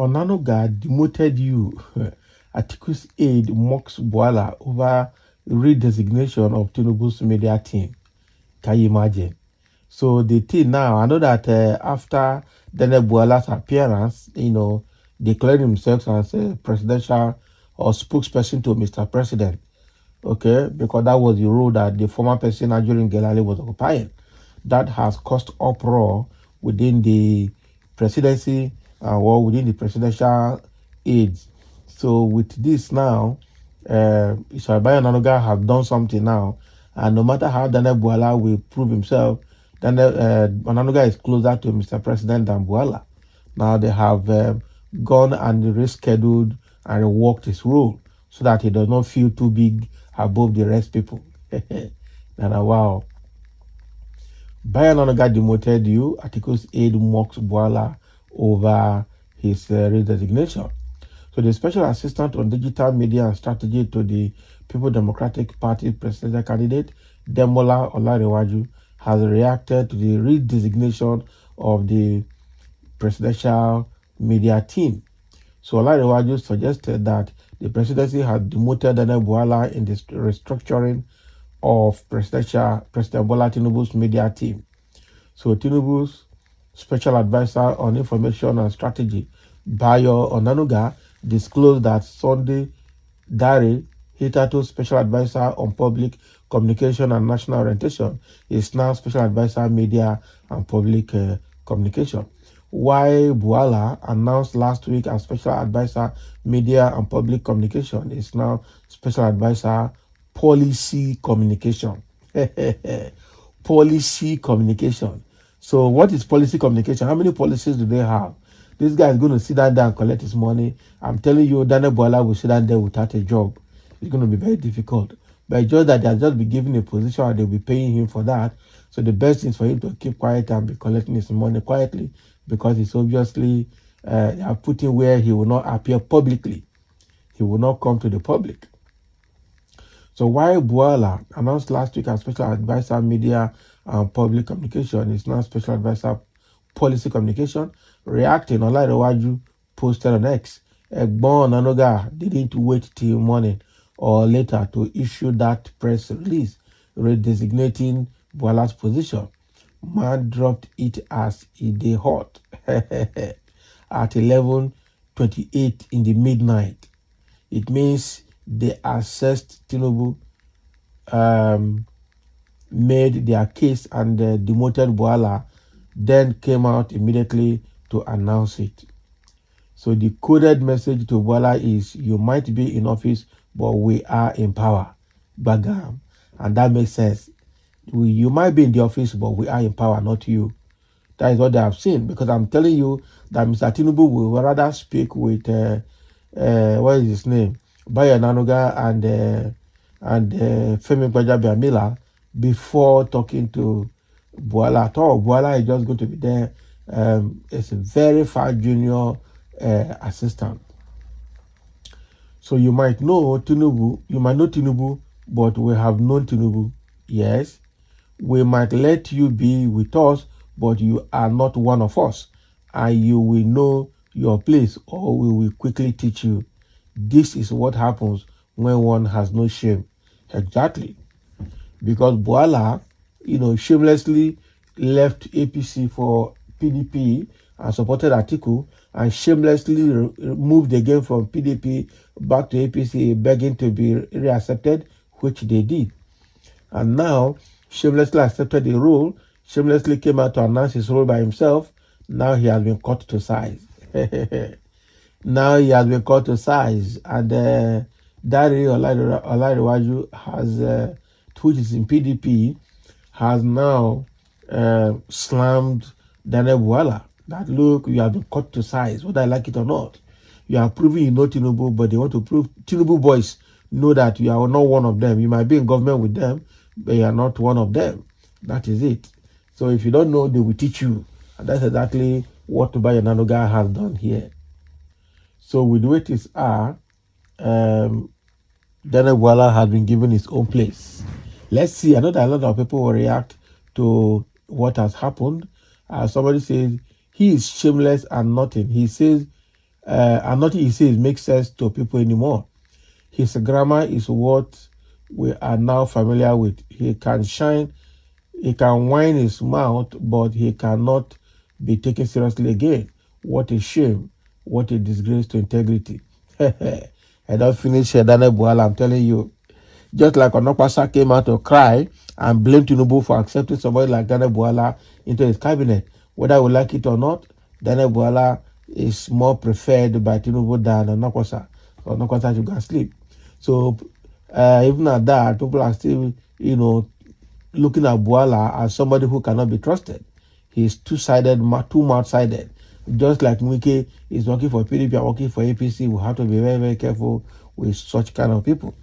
Onanuga demoted you. Atiku's aide mocks Bwala over redesignation of Tinubu's media team. Can you imagine? So the thing now, I know that after Bwala's appearance, declaring himself as a presidential or spokesperson to Mr. President, okay, because that was the role that the former president during Gelale was occupying. That has caused uproar within the presidency or within the presidential aides. So with this now, Isabaya Nanoga have done something now, and no matter how Daniel Bwala will prove himself, Daniel Onanuga is closer to Mr. President than Bwala. Now they have gone and rescheduled and reworked his role so that he does not feel too big above the rest people. And wow. Bayan Onanuga demoted you. Atiku's aide mocks Bwala over his redesignation. So the special assistant on digital media and strategy to the People Democratic Party presidential candidate, Demola Olarewaju, has reacted to the redesignation of the presidential media team. So Olarewaju suggested that the presidency had demoted Daniel Bwala in the restructuring of President Bola Tinubu's media team. So Tinubu's special advisor on information and strategy, Bayo Onanuga, disclosed that Sunday Dare, hitherto special advisor on public communication and national orientation, is now special advisor media and public communication. While Bwala, announced last week as special advisor media and public communication, is now special advisor policy communication. Policy communication. So what is policy communication? How many policies do they have? This guy is going to sit down there and collect his money. I'm telling you, Daniel Bwala will sit down there without a job. It's going to be very difficult. But just that they'll just be given a position and they'll be paying him for that. So the best is for him to keep quiet and be collecting his money quietly, because it's obviously they are putting where he will not appear publicly. He will not come to the public. So while Bwala, announced last week as special advisor media and public communication, is now special advisor policy communication, reacting, Olarewaju posted on X, Egbon Onanuga didn't wait till morning or later to issue that press release redesignating Bwala's position. Man dropped it as it dey hot at 11:28 in the midnight. It means they assessed Tinubu, made their case and demoted Bwala, then came out immediately to announce it. So the coded message to Bwala is, you might be in office, but we are in power. Bagam. And that makes sense. You might be in the office, but we are in power, not you. That is what they have seen. Because I'm telling you that Mr. Tinubu will rather speak with, what is his name? Bayo Onanuga and Femi Gbajabiamila before talking to Bwala at all. Bwala is just going to be there. It's a very far junior assistant. So you might know Tinubu, but we have known Tinubu. Yes, we might let you be with us, but you are not one of us, and you will know your place, or we will quickly teach you. This is what happens when one has no shame. Exactly. Because Bwala, shamelessly left APC for PDP and supported Atiku, and shamelessly moved again from PDP back to APC, begging to be reaccepted, which they did. And now, shamelessly accepted the role, shamelessly came out to announce his role by himself. Now he has been cut to size. Now he has been cut to size. And Dare Olarewaju has, which is in PDP, has now slammed Daniel Bwala. That, look, you have been cut to size, whether I like it or not. You are proving you know Tinubu, but they want to prove Tinubu boys know that you are not one of them. You might be in government with them, but you are not one of them. That is it. So if you don't know, they will teach you. And that's exactly what Bayo Onanuga has done here. So with the way things are, Daniel Bwala has been given his own place. Let's see. I know that a lot of people will react to what has happened. Somebody says, he is shameless and nothing. He says, and nothing he says makes sense to people anymore. His grammar is what we are now familiar with. He can whine his mouth, but he cannot be taken seriously again. What a shame. What a disgrace to integrity. I don't finish here, Daniel Bwala, I'm telling you. Just like Onakwasa came out to cry and blame Tinubu for accepting somebody like Daniel Bwala into his cabinet. Whether we like it or not, Daniel Bwala is more preferred by Tinubu than Onakwasa. Onakwasa should go sleep. So even at that, people are still, looking at Bwala as somebody who cannot be trusted. He's two-sided, too mouth-sided. Just like Wike is working for PDP and working for APC, we have to be very, very careful with such kind of people.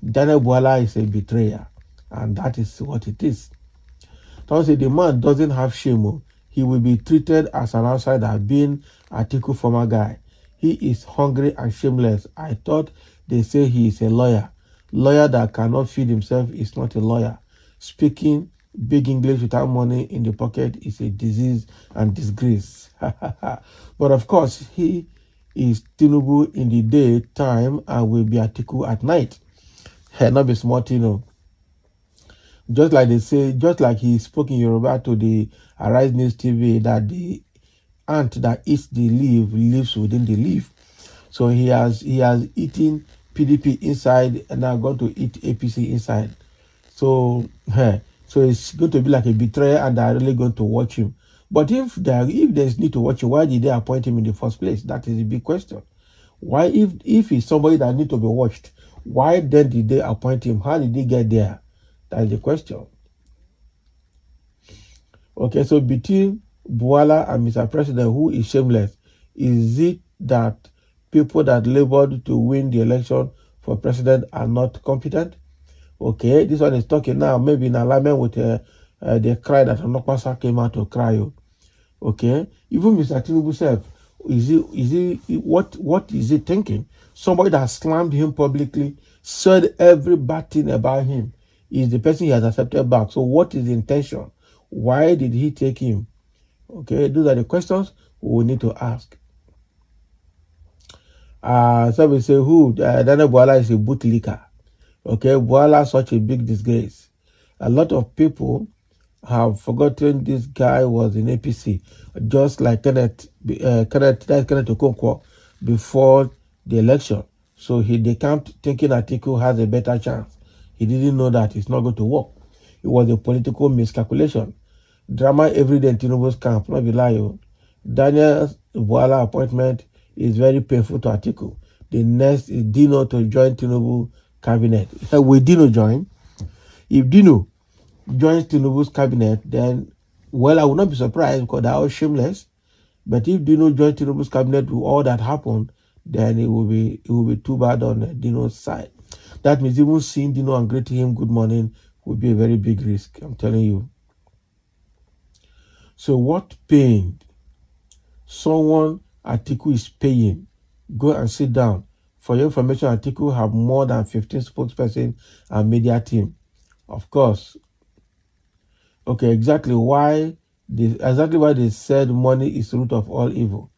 Daniel Bwala is a betrayer, and that is what it is. Don't say the man doesn't have shame. He will be treated as an outsider, being Atiku former guy. He is hungry and shameless. I thought they say he is a lawyer. Lawyer that cannot feed himself is not a lawyer. Speaking big English without money in the pocket is a disease and disgrace. But of course, he is Tinubu in the daytime and will be Atiku at night. Not be smart, Just like they say, just like he spoke in Yoruba to the Arise News TV that the ant that eats the leaf lives within the leaf. So he has eaten PDP inside and now going to eat APC inside. So so it's going to be like a betrayer, and they're really going to watch him. But if there's need to watch him, why did they appoint him in the first place? That is a big question. Why, if he's somebody that need to be watched, why then did they appoint him? How did he get there? That's the question. Okay, so between Bwala and Mr. President, who is shameless? Is it that people that labored to win the election for president are not competent? Okay, this one is talking now, maybe in alignment with the cry that Onakwasa came out to cry. Okay, even Mr. Tinubu self, what is he thinking? Somebody that slammed him publicly, said every bad thing about him, is the person he has accepted back. So what is the intention? Why did he take him? Okay, those are the questions we need to ask. So we say who? Daniel Bwala is a bootlicker. Okay, Bwala such a big disgrace. A lot of people have forgotten this guy was in APC, just like Kenneth Okonkwo before the election. So they kept thinking Atiku has a better chance. He didn't know that it's not going to work. It was a political miscalculation. Drama every day in Tinubu's camp, not be lie. Daniel Bwala appointment is very painful to Atiku. The next is Dino to join Tinubu cabinet. Will Dino join? If Dino joins Tinubu's cabinet, then, well, I will not be surprised because they are all shameless. But if Dino joins Tinubu's cabinet with all that happened, then it will be too bad on Dino's side. That means even seeing Dino and greeting him good morning would be a very big risk, I'm telling you. So what pain someone Atiku is paying? Go and sit down. For your information, Atiku have more than 15 spokesperson and media team. Of course. Okay, exactly why they said money is the root of all evil.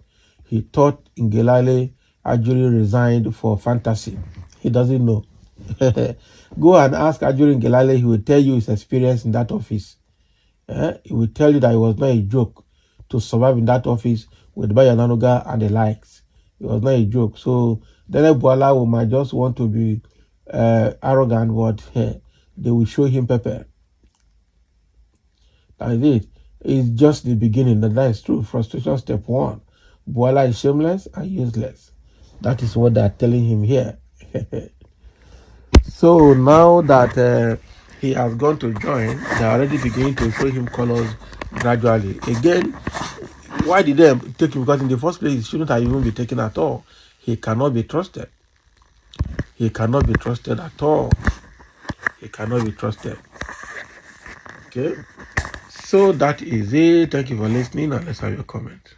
He thought Ngelale Ajuri resigned for fantasy. He doesn't know. Go and ask Ajuri Ngelale, he will tell you his experience in that office. He will tell you that it was not a joke to survive in that office with Onanuga and the likes. It was not a joke. So Daniel Bwala might just want to be arrogant, but they will show him pepper. That is it. It's just the beginning. That is true. Frustration step 1. Bwala is shameless and useless. That is what they are telling him here. So now that he has gone to join, they are already beginning to show him colors gradually. Again, why did they take him? Because in the first place, he shouldn't have even been taken at all. He cannot be trusted. He cannot be trusted at all. He cannot be trusted. Okay? So that is it. Thank you for listening, and let's have your comment.